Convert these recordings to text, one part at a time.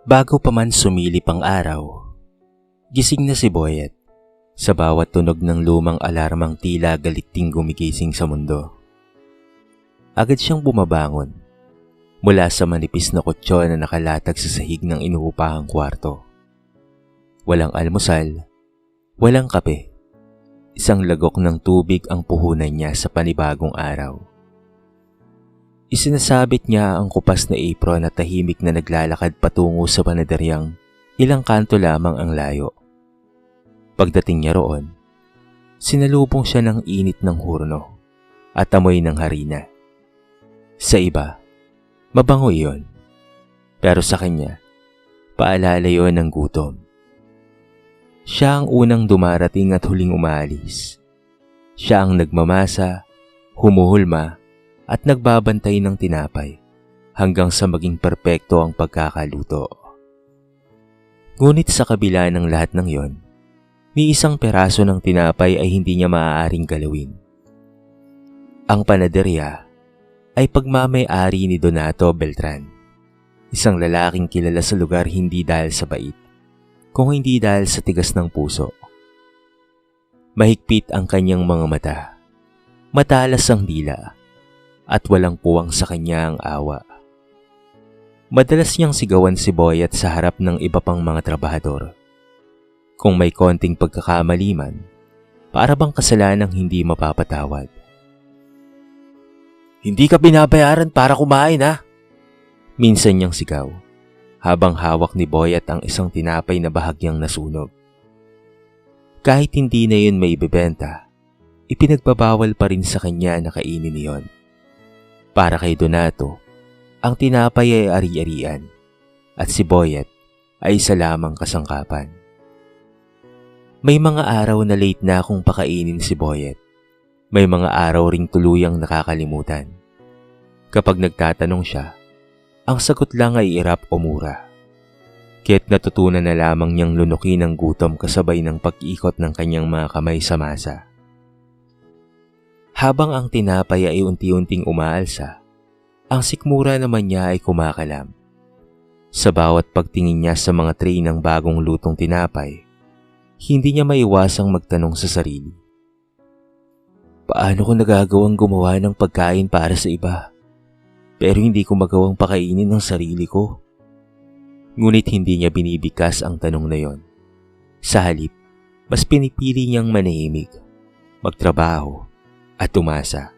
Bago pa man sumilip ang araw, gising na si Boyet. Sa bawat tunog ng lumang alarmang tila galiting gumigising sa mundo. Agad siyang bumabangon mula sa manipis na kutsyon na nakalatag sa sahig ng inuupahang kwarto. Walang almusal, walang kape. Isang lagok ng tubig ang puhunan niya sa panibagong araw. Isinasabit niya ang kupas na apron at tahimik na naglalakad patungo sa panaderyang ilang kanto lamang ang layo. Pagdating niya roon, sinalubong siya ng init ng hurno at amoy ng harina. Sa iba, mabango iyon. Pero sa kanya, paalala iyon ng gutom. Siya ang unang dumarating at huling umaalis. Siya ang nagmamasa, humuhulma at nagbabantay ng tinapay hanggang sa maging perpekto ang pagkakaluto. Ngunit sa kabila ng lahat ng iyon, ni isang peraso ng tinapay ay hindi niya maaaring galawin. Ang panaderya ay pagmamay-ari ni Donato Beltran, isang lalaking kilala sa lugar hindi dahil sa bait, kung hindi dahil sa tigas ng puso. Mahigpit ang kanyang mga mata, matalas ang dila, at walang puwang sa kanya ang awa. Madalas niyang sigawan si Boyet sa harap ng iba pang mga trabahador. Kung may konting pagkakamali man, para bang kasalanang hindi mapapatawad. "Hindi ka binabayaran para kumain, ha?" Minsan niyang sigaw, habang hawak ni Boyet ang isang tinapay na bahagyang nasunog. Kahit hindi na yun may ibebenta, ipinagbabawal pa rin sa kanya na kainin niyon. Para kay Donato, ang tinapay ay ari-arian, at si Boyet ay isa lamang kasangkapan. May mga araw na late na akong pakainin si Boyet. May mga araw ring tuluyang nakakalimutan. Kapag nagtatanong siya, ang sagot lang ay irap o mura. Kaya't natutunan na lamang niyang lunukin ang gutom kasabay ng pag-ikot ng kanyang mga kamay sa masa. Habang ang tinapay ay unti-unting umaalsa, ang sikmura naman niya ay kumakalam. Sa bawat pagtingin niya sa mga tray ng bagong lutong tinapay, hindi niya maiwasang magtanong sa sarili. Paano ko nagagawang gumawa ng pagkain para sa iba, pero hindi ko magawang pakainin ng sarili ko? Ngunit hindi niya binibigkas ang tanong na yon. Sa halip, mas pinipili niyang manahimik, magtrabaho, at umasa.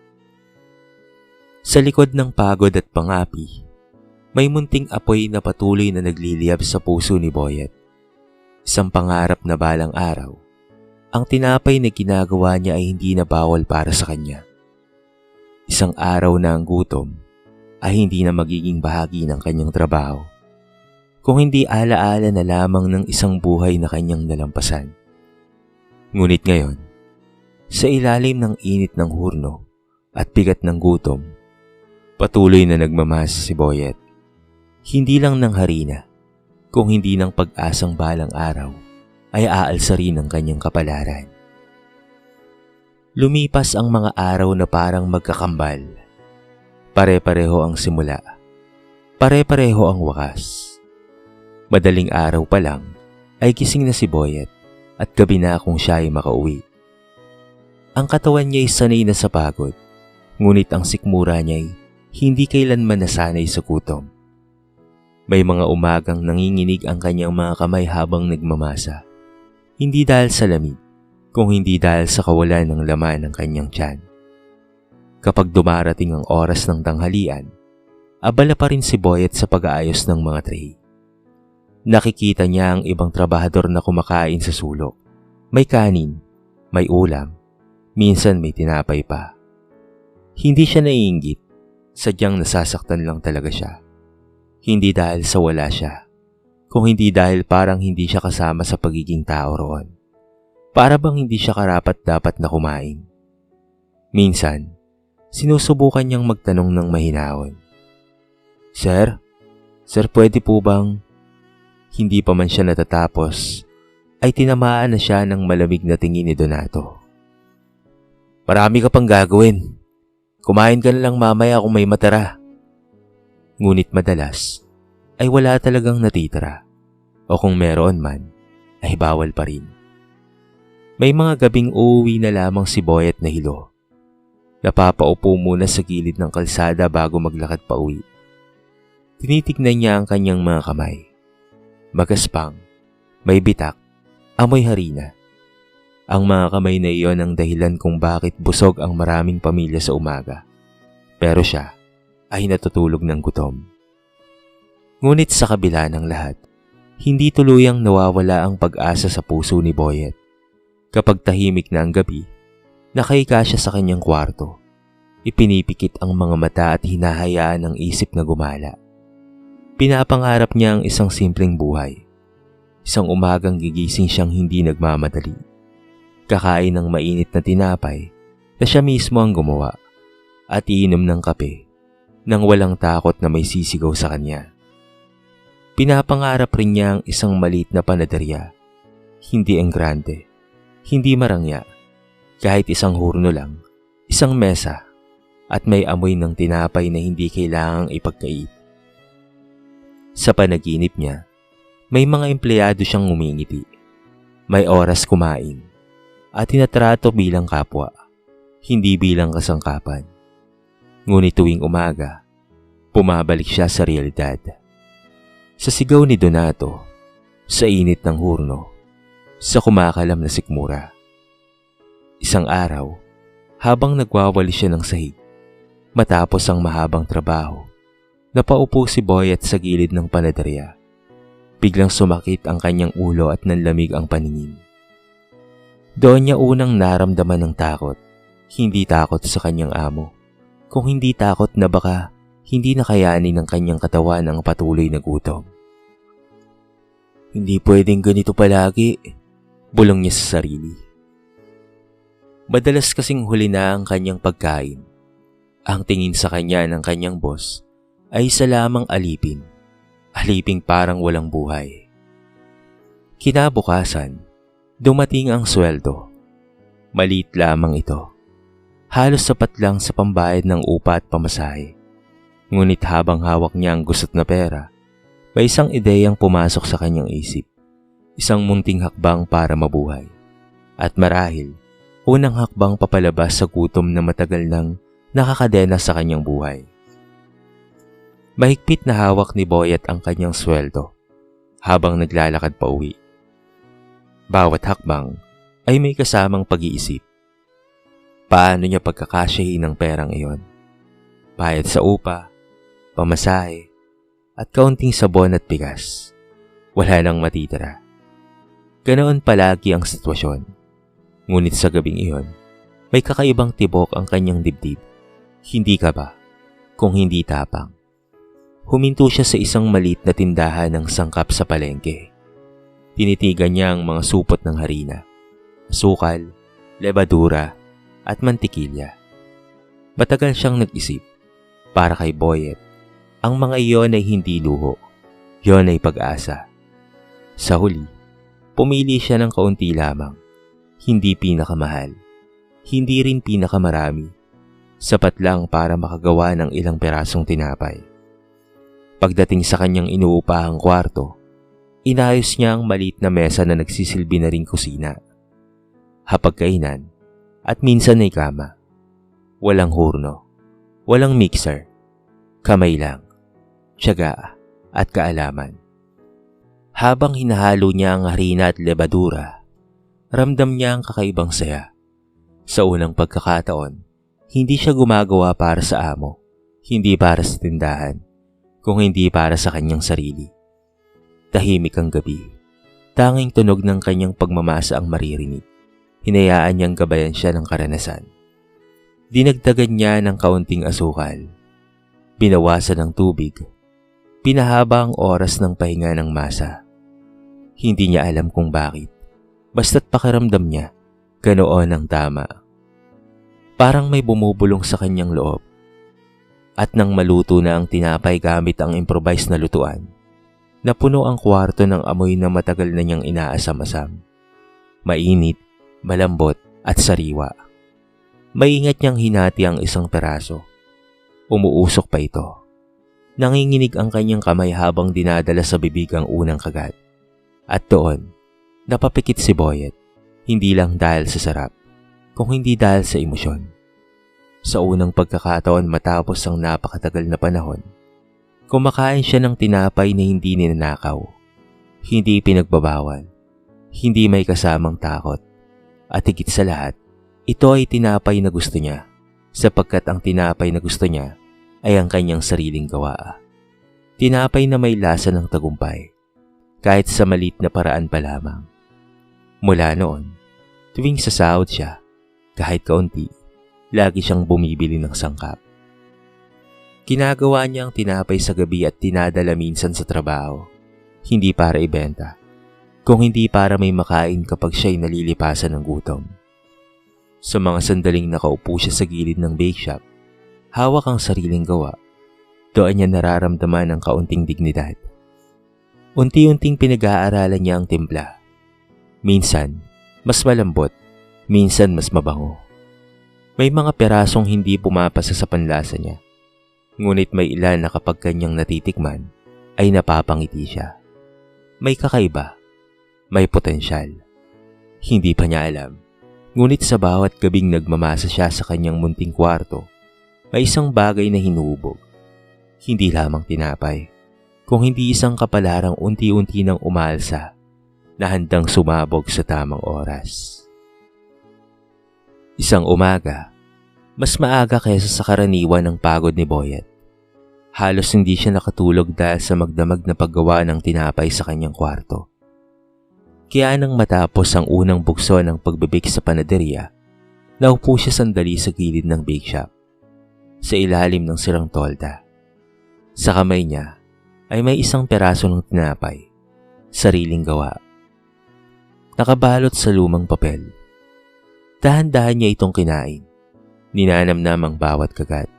Sa likod ng pagod at pangapi, may munting apoy na patuloy na nagliliyab sa puso ni Boyet. Isang pangarap na balang araw, ang tinapay na ginagawa niya ay hindi na bawal para sa kanya. Isang araw na ang gutom ay hindi na magiging bahagi ng kanyang trabaho, kung hindi alaala na lamang ng isang buhay na kanyang nalampasan. Ngunit ngayon, sa ilalim ng init ng hurno at bigat ng gutom, patuloy na nagmamasa si Boyet. Hindi lang ng harina, kung hindi ng pag-asang balang araw ay aalsa rin ang kanyang kapalaran. Lumipas ang mga araw na parang magkakambal. Pare-pareho ang simula, pare-pareho ang wakas. Madaling araw pa lang ay gising na si Boyet at gabi na kung siya ay makauwi. Ang katawan niya ay sanay na sa pagod, ngunit ang sikmura niya ay hindi kailanman nasanay sa gutom. May mga umagang nanginginig ang kanyang mga kamay habang nagmamasa. Hindi dahil sa lamig, kung hindi dahil sa kawalan ng laman ng kanyang tiyan. Kapag dumarating ang oras ng tanghalian, abala pa rin si Boyet sa pag-aayos ng mga tray. Nakikita niya ang ibang trabahador na kumakain sa sulok. May kanin, may ulam, minsan may tinapay pa. Hindi siya naiinggit, sadyang nasasaktan lang talaga siya. Hindi dahil sa wala siya, kung hindi dahil parang hindi siya kasama sa pagiging tao roon. Para bang hindi siya karapat-dapat na kumain. Minsan, sinusubukan niyang magtanong ng mahinahon. Sir, pwede po bang? Hindi pa man siya natatapos, ay tinamaan na siya ng malamig na tingin ni Donato. Marami ka pang gagawin. Kumain ka na lang mamaya kung may matira. Ngunit madalas ay wala talagang natitira o kung meron man ay bawal pa rin. May mga gabing uuwi na lamang si Boyet na hilo. Napapaupo muna sa gilid ng kalsada bago maglakad pa uwi. Tinitignan niya ang kanyang mga kamay. Magaspang, may bitak, amoy harina. Ang mga kamay na iyon ang dahilan kung bakit busog ang maraming pamilya sa umaga. Pero siya ay natutulog ng gutom. Ngunit sa kabila ng lahat, hindi tuluyang nawawala ang pag-asa sa puso ni Boyet. Kapag tahimik na ang gabi, nakahiga siya sa kanyang kwarto. Ipinipikit ang mga mata at hinahayaan ang isip na gumala. Pinapangarap niya ang isang simpleng buhay. Isang umagang gigising siyang hindi nagmamadali. Kakain ng mainit na tinapay na siya mismo ang gumawa at iinom ng kape nang walang takot na may sisigaw sa kanya. Pinapangarap rin niya ang isang maliit na panaderya. Hindi enggrande, hindi marangya, kahit isang hurno lang, isang mesa, at may amoy ng tinapay na hindi kailangang ipagkait. Sa panaginip niya, may mga empleyado siyang ngumingiti. May oras kumain, at tinatrato bilang kapwa, hindi bilang kasangkapan. Ngunit tuwing umaga, pumabalik siya sa realidad. Sa sigaw ni Donato, sa init ng hurno, sa kumakalam na sikmura. Isang araw, habang nagwawali siya ng sahig, matapos ang mahabang trabaho, napaupo si Boyet sa gilid ng panaderya. Biglang sumakit ang kanyang ulo at nanlamig ang paningin. Doon niya unang naramdaman ng takot, hindi takot sa kanyang amo, kung hindi takot na baka hindi nakayanin ng kanyang katawan ang patuloy na gutom. Hindi pwedeng ganito palagi, bulong niya sa sarili. Madalas kasing huli na ang kanyang pagkain. Ang tingin sa kanya ng kanyang boss ay isa lamang alipin. Aliping parang walang buhay. Kinabukasan, dumating ang sweldo. Maliit lamang ito. Halos sapat lang sa pambayad ng upa at pamasahe. Ngunit habang hawak niya ang gusot na pera, may isang ideyang pumasok sa kanyang isip. Isang munting hakbang para mabuhay. At marahil, unang hakbang papalabas sa gutom na matagal nang nakakadena sa kanyang buhay. Mahigpit na hawak ni Boyet ang kanyang sweldo habang naglalakad pa uwi. Bawat hakbang ay may kasamang pag-iisip. Paano niya pagkakasyahin ang perang iyon? Bayad sa upa, pamasahe, at kaunting sabon at bigas. Wala nang matitira. Ganoon palagi ang sitwasyon. Ngunit sa gabing iyon, may kakaibang tibok ang kanyang dibdib. Hindi kaba, kung hindi tapang. Huminto siya sa isang maliit na tindahan ng sangkap sa palengke. Tinitigan niya ang mga supot ng harina, asukal, lebadura, at mantikilya. Matagal siyang nag-isip. Para kay Boyet, ang mga iyon ay hindi luho. Yon ay pag-asa. Sa huli, pumili siya ng kaunti lamang. Hindi pinakamahal. Hindi rin pinakamarami. Sapat lang para makagawa ng ilang perasong tinapay. Pagdating sa kanyang inuupahang kwarto, inayos niya ang maliit na mesa na nagsisilbi na ring kusina. Hapagkainan at minsan ay kama. Walang hurno, walang mixer, kamay lang, tiyaga at kaalaman. Habang hinahalo niya ang harina at lebadura, ramdam niya ang kakaibang saya. Sa unang pagkakataon, hindi siya gumagawa para sa amo, hindi para sa tindahan, kung hindi para sa kanyang sarili. Tahimik ang gabi. Tanging tunog ng kanyang pagmamasa ang maririnig. Hinayaan niyang gabayan siya ng karanasan. Dinagdagan niya ng kaunting asukal. Binawasan ng tubig. Pinahaba ang oras ng pahinga ng masa. Hindi niya alam kung bakit. Basta't pakiramdam niya, ganoon ang tama. Parang may bumubulong sa kanyang loob. At nang maluto na ang tinapay gamit ang improvised na lutuan, napuno ang kwarto ng amoy na matagal na niyang inaasam-asam. Mainit, malambot at sariwa. Maingat niyang hinati ang isang peraso. Umuusok pa ito. Nanginginig ang kanyang kamay habang dinadala sa bibig ang unang kagat. At doon, napapikit si Boyet, hindi lang dahil sa sarap, kung hindi dahil sa emosyon. Sa unang pagkakataon matapos ang napakatagal na panahon, kumakain siya ng tinapay na hindi ninanakaw, hindi pinagbabawal, hindi may kasamang takot, at higit sa lahat, ito ay tinapay na gusto niya, sapagkat ang tinapay na gusto niya ay ang kanyang sariling gawa. Tinapay na may lasa ng tagumpay, kahit sa maliit na paraan pa lamang. Mula noon, tuwing sasahod siya, kahit kaunti, lagi siyang bumibili ng sangkap. Ginagawa niya ang tinapay sa gabi at tinadala minsan sa trabaho, hindi para ibenta, kung hindi para may makain kapag siya'y nalilipasan ng gutom. Sa mga sandaling nakaupo siya sa gilid ng bake shop, hawak ang sariling gawa, doon niya nararamdaman ang kaunting dignidad. Unti-unting pinag-aaralan niya ang timpla. Minsan, mas malambot, minsan mas mabango. May mga perasong hindi pumapasa sa panlasa niya, ngunit may ilan na kapag kanyang natitikman, ay napapangiti siya. May kakaiba, may potensyal. Hindi pa niya alam. Ngunit sa bawat gabing nagmamasa siya sa kanyang munting kwarto, may isang bagay na hinuhubog. Hindi lamang tinapay, kung hindi isang kapalarang unti-unti nang umalsa na handang sumabog sa tamang oras. Isang umaga, mas maaga kaysa sa karaniwan ng pagod ni Boyet. Halos hindi siya nakatulog dahil sa magdamag na paggawa ng tinapay sa kanyang kwarto. Kaya nang matapos ang unang bukso ng pagbibake sa panaderya, naupo siya sandali sa gilid ng bake shop, sa ilalim ng sirang tolda. Sa kamay niya ay may isang peraso ng tinapay, sariling gawa. Nakabalot sa lumang papel. Dahan-dahan niya itong kinain, ninanamnam ang bawat kagat.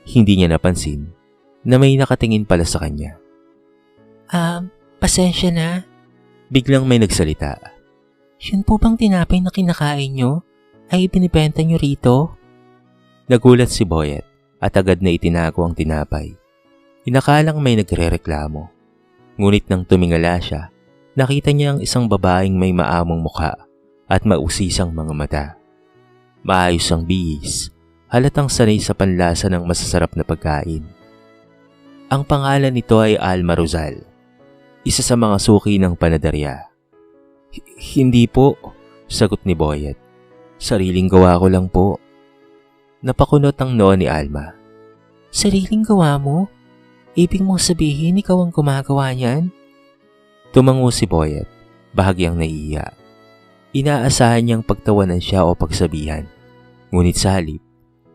Hindi niya napansin na may nakatingin pala sa kanya. Pasensya na. Biglang may nagsalita. Yun po bang tinapay na kinakain nyo ay ibinibenta nyo rito? Nagulat si Boyet at agad na itinago ang tinapay. Inakalang may nagrereklamo. Ngunit nang tumingala siya, nakita niya ang isang babaeng may maamong mukha at mausisang mga mata. Maayos ang bihis, halatang sanay sa panlasa ng masasarap na pagkain. Ang pangalan nito ay Alma Rosal, isa sa mga suki ng panaderya. Hindi po, sagot ni Boyet. Sariling gawa ko lang po. Napakunot ang noo ni Alma. Sariling gawa mo? Ibig mong sabihin ikaw ang gumagawa niyan? Tumango si Boyet, bahagyang naiiya. Inaasahan niyang pagtawanan siya o pagsabihan. Ngunit sa halip,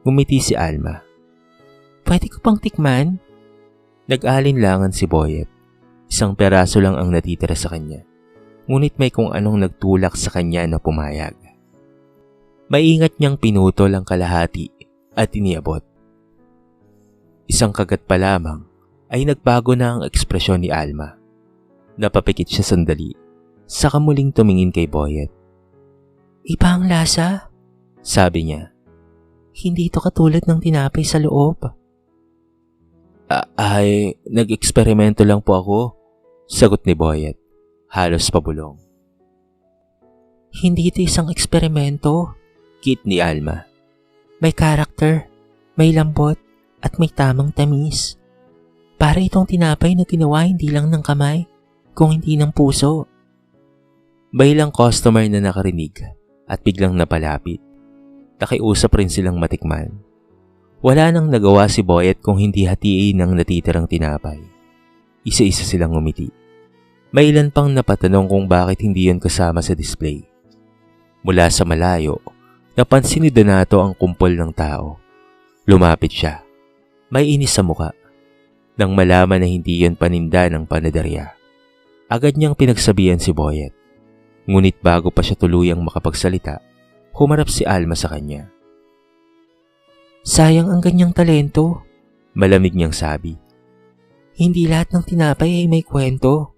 ngumiti si Alma. Pwede ko pang tikman? Nag-alinlangan si Boyet. Isang peraso lang ang natitira sa kanya. Ngunit may kung anong nagtulak sa kanya na pumayag. Maingat niyang pinutol ang kalahati at iniabot. Isang kagat pa lamang ay nagbago na ang ekspresyon ni Alma. Napapikit siya sandali, saka muling tumingin kay Boyet. Iba ang lasa, sabi niya. Hindi ito katulad ng tinapay sa loob. Ay, nag-eksperimento lang po ako, sagot ni Boyet, halos pabulong. Hindi ito isang eksperimento, kit ni Alma. May karakter, may lambot, at may tamang tamis. Para itong tinapay na ginawa hindi lang ng kamay, kung hindi ng puso. May ilang customer na nakarinig at biglang napalapit. Nakiusap rin silang matikman. Wala nang nagawa si Boyet kung hindi hatiin ng natitirang tinapay. Isa-isa silang ngumiti. May ilan pang napatanong kung bakit hindi yon kasama sa display. Mula sa malayo, napansin ni Donato ang kumpol ng tao. Lumapit siya. May inis sa muka. Nang malaman na hindi yon paninda ng panaderya, agad niyang pinagsabihan si Boyet. Ngunit bago pa siya tuluyang makapagsalita, humarap si Alma sa kanya. Sayang ang ganyang talento, malamig niyang sabi. Hindi lahat ng tinapay ay may kwento.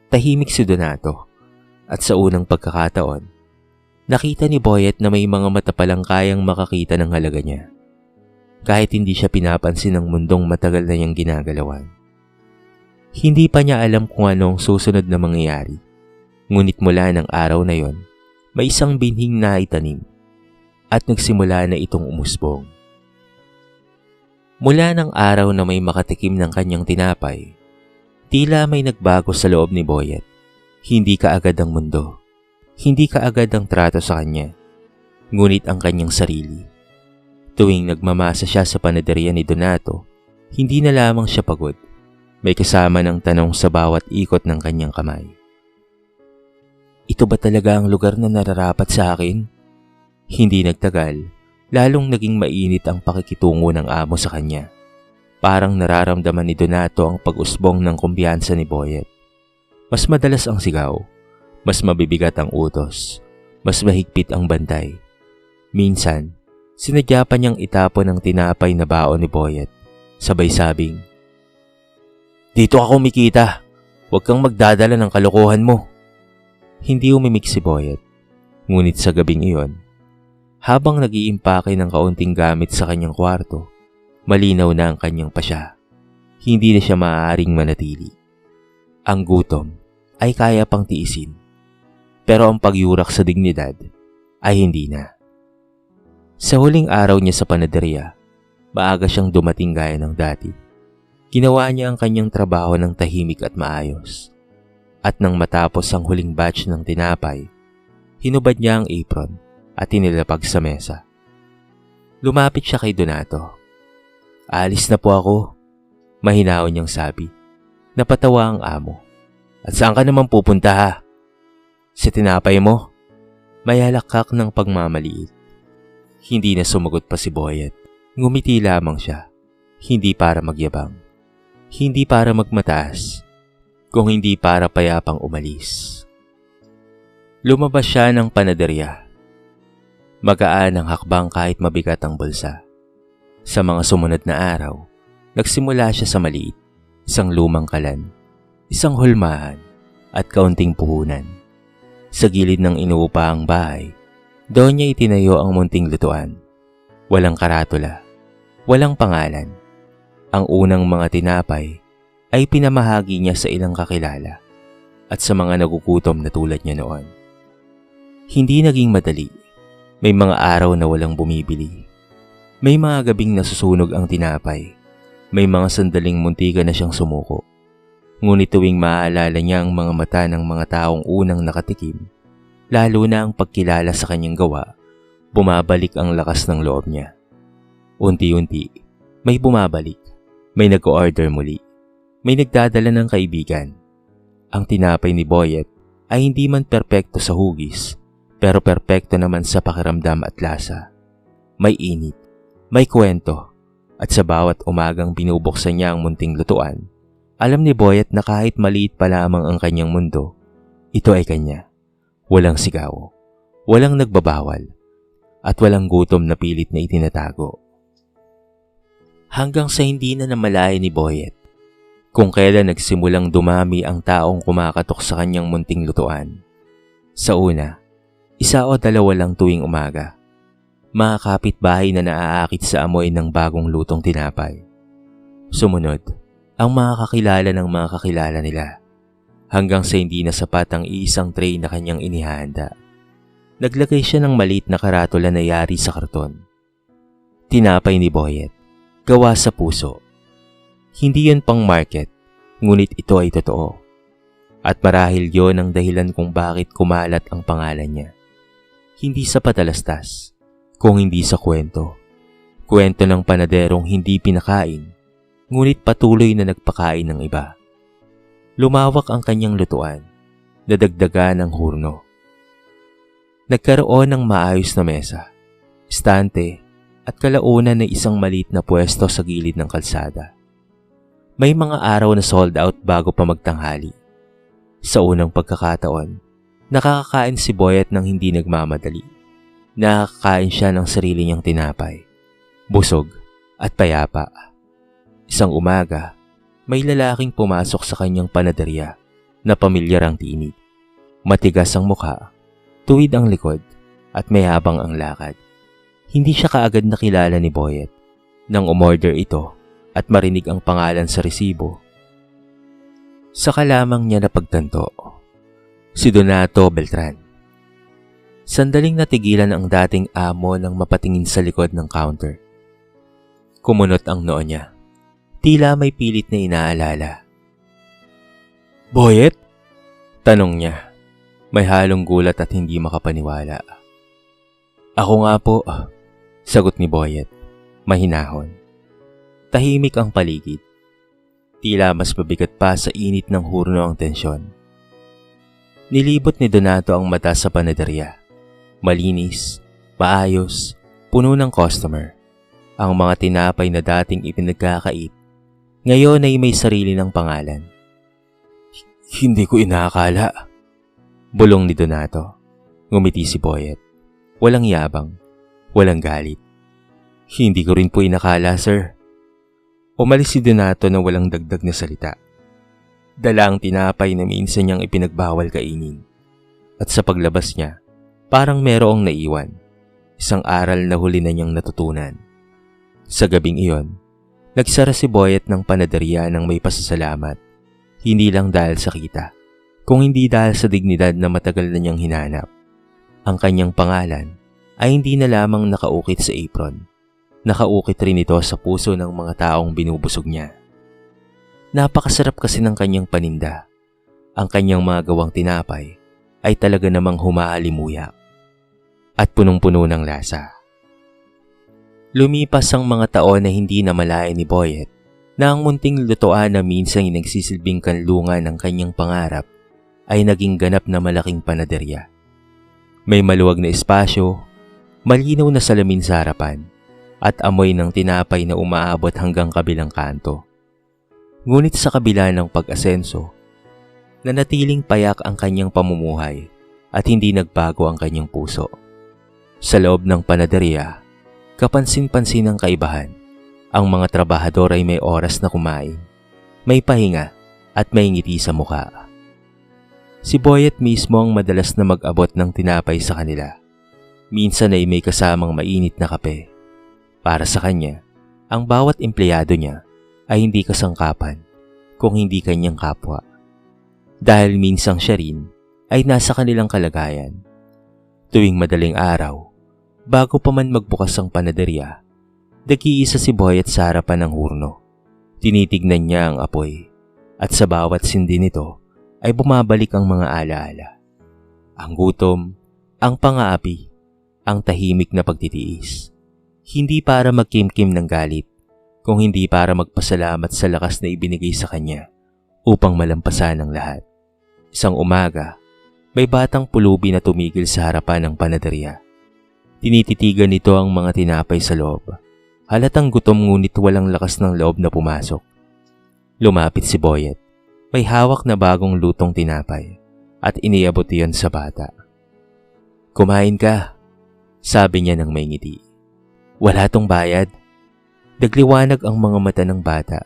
Tahimik si Donato at sa unang kahit hindi siya pinapansin ng mundong matagal na niyang ginagalawan. Hindi pa niya alam kung anong susunod na mangyayari. Ngunit mula ng araw na yon, may isang binhing na itanim at nagsimula na itong umusbong. Mula ng araw na may makatikim ng kanyang tinapay, tila may nagbago sa loob ni Boyet. Hindi kaagad ang mundo. Hindi kaagad ang trato sa kanya. Ngunit ang kanyang sarili. Tuwing nagmamasa siya sa panaderya ni Donato, hindi na lamang siya pagod. May kasama ng tanong sa bawat ikot ng kanyang kamay. Ito ba talaga ang lugar na nararapat sa akin? Hindi nagtagal, lalong naging mainit ang pakikitungo ng amo sa kanya. Parang nararamdaman ni Donato ang pag-usbong ng kumpiyansa ni Boyet. Mas madalas ang sigaw, mas mabibigat ang utos, mas mahigpit ang bantay. Minsan, sinadya pa niyang itapon ang tinapay na baon ni Boyet. Sabay sabing, "Dito ako kumikita. Huwag kang magdadala ng kalokohan mo." Hindi umimik si Boyet. Ngunit sa gabing iyon, habang nag-iimpake ng kaunting gamit sa kanyang kwarto, malinaw na ang kanyang pasya. Hindi na siya maaaring manatili. Ang gutom ay kaya pang tiisin. Pero ang pagyurak sa dignidad ay hindi na. Sa huling araw niya sa panaderya, maaga siyang dumating gaya ng dati. Ginawa niya ang kanyang trabaho ng tahimik at maayos. At nang matapos ang huling batch ng tinapay, hinubad niya ang apron at inilapag sa mesa. Lumapit siya kay Donato. "Alis na po ako," mahinaon niyang sabi. Napatawa ang amo. "At saan ka naman pupunta ha? Sa tinapay mo?" Mayalakkak ng pagmamaliit. Hindi na sumagot pa si Boyet. Ngumiti lamang siya. Hindi para magyabang. Hindi para magmataas. Kung hindi para payapang umalis. Lumabas siya ng panaderya. Magaan ang hakbang kahit mabigat ang bulsa. Sa mga sumunod na araw, nagsimula siya sa maliit, isang lumang kalan, isang hulmahan, at kaunting puhunan. Sa gilid ng inuupahang bahay, doon niya itinayo ang munting lutuan. Walang karatula, walang pangalan. Ang unang mga tinapay ay pinamahagi niya sa ilang kakilala at sa mga nagugutom na tulad niya noon. Hindi naging madali. May mga araw na walang bumibili. May mga gabing nasusunog ang tinapay. May mga sandaling muntika na siyang sumuko. Ngunit tuwing maaalala niya ang mga mata ng mga taong unang nakatikim, lalo na ang pagkilala sa kanyang gawa, bumabalik ang lakas ng loob niya. Unti-unti, may bumabalik. May nag-order muli. May nagdadala ng kaibigan. Ang tinapay ni Boyet ay hindi man perpekto sa hugis, pero perpekto naman sa pakiramdam at lasa. May init, may kwento, at sa bawat umagang binubuksan niya ang munting lutuan, alam ni Boyet na kahit maliit pa lamang ang kanyang mundo, ito ay kanya. Walang sigaw, walang nagbabawal, at walang gutom na pilit na itinatago. Hanggang sa hindi na namalayan ni Boyet kung kailan nagsimulang dumami ang taong kumakatok sa kanyang munting lutuan. Sa una, 1 o 2 lang tuwing umaga. Mga kapitbahay na naaakit sa amoy ng bagong lutong tinapay. Sumunod, ang mga kakilala ng mga kakilala nila. Hanggang sa hindi na sapat ang iisang tray na kanyang inihahanda. Naglagay siya ng maliit na karatula na yari sa karton. Tinapay ni Boyet, gawa sa puso. Hindi yun pang market, ngunit ito ay totoo. At marahil yon ang dahilan kung bakit kumalat ang pangalan niya. Hindi sa patalastas, kung hindi sa kwento. Kwento ng panaderong hindi pinakain, ngunit patuloy na nagpakain ng iba. Lumawak ang kanyang lutuan, nadagdagan ang hurno. Nagkaroon ng maayos na mesa, estante, at kalaunan na isang maliit na pwesto sa gilid ng kalsada. May mga araw na sold out bago pa magtanghali. Sa unang pagkakataon, nakakakain si Boyet ng hindi nagmamadali. Nakakain siya ng sarili niyang tinapay, busog at payapa. Isang umaga, may lalaking pumasok sa kanyang panaderya na pamilyar ang tinig. Matigas ang mukha, tuwid ang likod, at mayabang ang lakad. Hindi siya kaagad nakilala ni Boyet. Nang umorder ito at marinig ang pangalan sa resibo, saka lamang niya napagtanto, si Donato Beltran. Sandaling natigilan ang dating amo nang mapatingin sa likod ng counter. Kumunot ang noo niya. Tila may pilit na inaalala. "Boyet?" tanong niya. May halong gulat at hindi makapaniwala. "Ako nga po," sagot ni Boyet. Mahinahon. Tahimik ang paligid. Tila mas mabigat pa sa init ng hurno ang tensyon. Nilibot ni Donato ang mata sa panaderya. Malinis, maayos, puno ng customer. Ang mga tinapay na dating ipinagkakait, ngayon ay may sarili ng pangalan. "Hindi ko inaakala," bulong ni Donato. Ngumiti si Boyet. Walang yabang, walang galit. "Hindi ko rin po inakala, sir." Umalis si Donato na walang dagdag na salita. Dala ang tinapay na minsan niyang ipinagbawal kainin. At sa paglabas niya, parang merong naiwan. Isang aral na huli na niyang natutunan. Sa gabing iyon, nagsara si Boyet ng panaderya ng may pasasalamat. Hindi lang dahil sa kita, kung hindi dahil sa dignidad na matagal na niyang hinanap. Ang kanyang pangalan ay hindi na lamang nakaukit sa apron. Nakaukit rin ito sa puso ng mga taong binubusog niya. Napakasarap kasi ng kanyang paninda. Ang kanyang mga gawang tinapay ay talaga namang humahalimuyak at punong-puno ng lasa. Lumipas ang mga taon na hindi na malayan ni Boyet na ang munting lutuan na minsan nagsisilbing kanlungan ng kanyang pangarap ay naging ganap na malaking panaderya. May maluwag na espasyo, malinaw na salamin sa harapan, at amoy ng tinapay na umaabot hanggang kabilang kanto. Ngunit sa kabila ng pag-asenso, nanatiling payak ang kanyang pamumuhay at hindi nagbago ang kanyang puso. Sa loob ng panaderya, kapansin-pansin ang kaibahan. Ang mga trabahador ay may oras na kumain, may pahinga at may ngiti sa mukha. Si Boyet mismo ang madalas na mag-abot ng tinapay sa kanila. Minsan ay may kasamang mainit na kape. Para sa kanya, ang bawat empleyado niya ay hindi kasangkapan kung hindi kanyang kapwa. Dahil minsang siya rin ay nasa kanilang kalagayan. Tuwing madaling araw, bago pa man magbukas ang panaderya, nag-iisa si Boyet sa harapan ng hurno. Tinitignan niya ang apoy at sa bawat sindi nito ay bumabalik ang mga alaala. Ang gutom, ang pang-aapi, ang tahimik na pagtitiis. Hindi para magkimkim ng galit, kung hindi para magpasalamat sa lakas na ibinigay sa kanya upang malampasan ang lahat. Isang umaga, may batang pulubi na tumigil sa harapan ng panaderya. Tinititigan nito ang mga tinapay sa loob. Halatang gutom ngunit walang lakas ng loob na pumasok. Lumapit si Boyet. May hawak na bagong lutong tinapay at iniabot iyon sa bata. "Kumain ka," sabi niya ng may ngiti. "Wala tong bayad." Nagliwanag ang mga mata ng bata.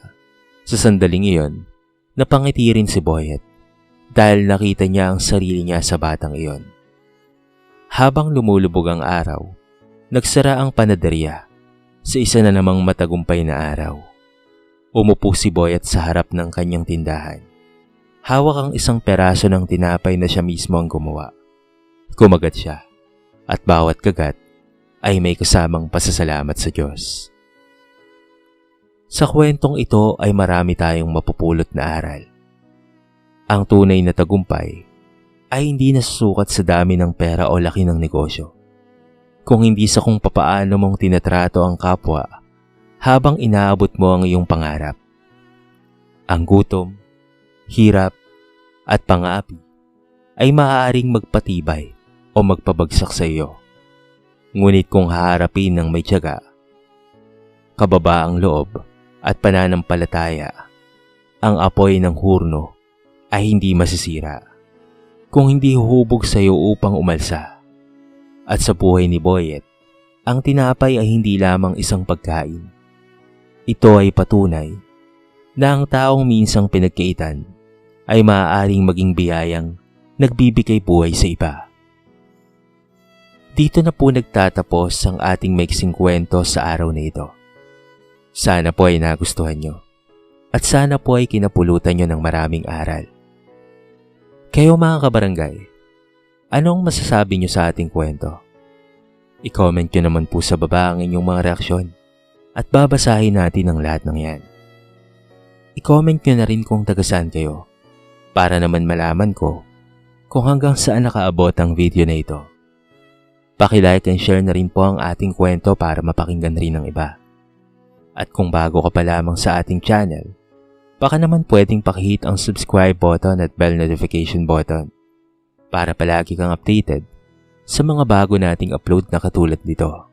Sa sandaling iyon, napangiti rin si Boyet dahil nakita niya ang sarili niya sa batang iyon. Habang lumulubog ang araw, nagsara ang panaderya sa isa na namang matagumpay na araw. Umupo si Boyet sa harap ng kanyang tindahan. Hawak ang isang peraso ng tinapay na siya mismo ang gumawa. Kumagat siya at bawat kagat ay may kasamang pasasalamat sa Diyos. Sa kwentong ito ay marami tayong mapupulot na aral. Ang tunay na tagumpay ay hindi nasusukat sa dami ng pera o laki ng negosyo, kung hindi sa kung papaano mong tinatrato ang kapwa habang inaabot mo ang iyong pangarap. Ang gutom, hirap, at pang-aapi ay maaaring magpatibay o magpabagsak sa iyo. Ngunit kung haharapin ng may tiyaga, kababaang loob at pananampalataya, ang apoy ng hurno ay hindi masisira. Kung hindi huhubog sa iyo upang umalsa. At sa buhay ni Boyet, ang tinapay ay hindi lamang isang pagkain. Ito ay patunay na ang taong minsang pinagkaitan ay maaaring maging biyayang nagbibigay buhay sa iba. Dito na po nagtatapos ang ating maiksing kwento sa araw na ito. Sana po ay nagustuhan nyo. At sana po ay kinapulutan nyo ng maraming aral. Kayo mga kabarangay, anong masasabi nyo sa ating kwento? I-comment nyo naman po sa baba ang inyong mga reaksyon at babasahin natin ang lahat ng yan. I-comment nyo na rin kung taga saan kayo para naman malaman ko kung hanggang saan nakaabot ang video na ito. Paki-like and share na rin po ang ating kwento para mapakinggan rin ng iba. At kung bago ka pa lamang sa ating channel, baka naman pwedeng pakihit ang subscribe button at bell notification button para palagi kang updated sa mga bago nating upload na katulad nito.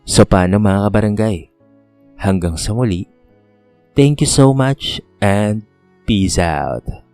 So paano mga kabarangay? Hanggang sa muli, thank you so much and peace out!